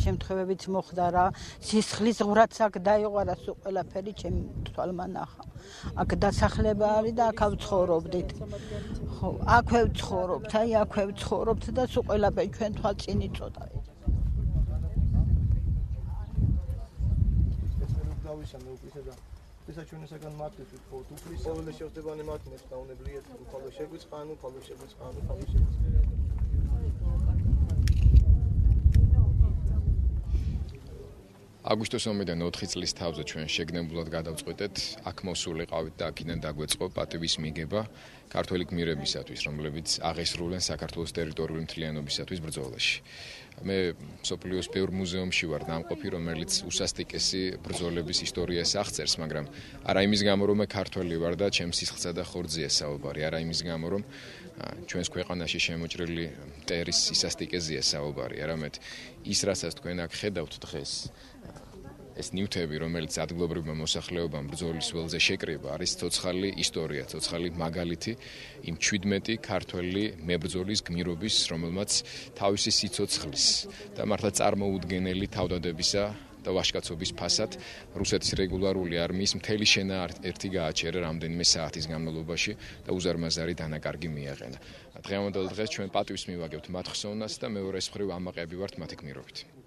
შემთხვევებიც მოხდა რა სისხლის ღვრაც აქ დაიღვარა სულ ყველაფერი ჩემი თვალმა ნახა აქ დასახლება არის და აქ ვცხოვრობდით ხო აქვე ვცხოვრობთ აი აქვე ვცხოვრობთ და სულ ყველაფერი ჩვენ თვალწინ იწოდა დავისამე უკვე და ესაჩვენესაგან მარტივ ვთქვათ უფლის ყოველდღე შევხვდებანი მარტინებს დაუნებლიეთ უყალო შეგვიწყან უყალო შეგვიწყან უყალო შეგვიწყან აგვისტოს ომიდან 4 წლის თავზე ჩვენ შეგნებულად გადავწყვეტეთ აქ მოსულიყავით და აქედან დაგვეწყო პატივის მიგება ქართველი გმირებისათვის, რომლებიც აღესრულნენ საქართველოს ტერიტორიული მთლიანობისათვის ბრძოლაში. მე მსოფლიოს ბევრ მუზეუმში ვარ დამყოფი, რომელიც უსასტიკესი ბრძოლების ისტორიას აღწერს, მაგრამ არა იმის გამო, რომ მე ქართველი ვარ და ჩემს სისხლსა და ხორცზეა საუბარი, არა იმის გამო, რომ ჩვენს ქვეყანაში შემოჭრილი მტერის სისასტიკეზეა საუბარი, არამედ ის, რასაც თქვენ აქ ხედავთ დღეს ეს ნივთები, რომელიც ადგილობრივმა მოსახლეობამ ბრძოლის ველზე შეკრიბა, არის ცოცხალი ისტორია, ცოცხალი მაგალითი იმ 17 ქართველი მებრძოლის გმირობის, რომელმაც თავისი სიცოცხლის და მართლა წარმოუდგენელი თავდადებისა და ვაჟკაცობის ფასად რუსეთის რეგულარული არმიის მთელი შენა ერთი გააჩერა რამდენიმე საათის განმავლობაში და უზარმაზარი დანაკარგი მიაყენა. დღევანდელ დღეს ჩვენ პატივს მივაგებთ მათ ხსოვნას და მეორეს მხრივ ამაყები ვართ მათი გმირობით.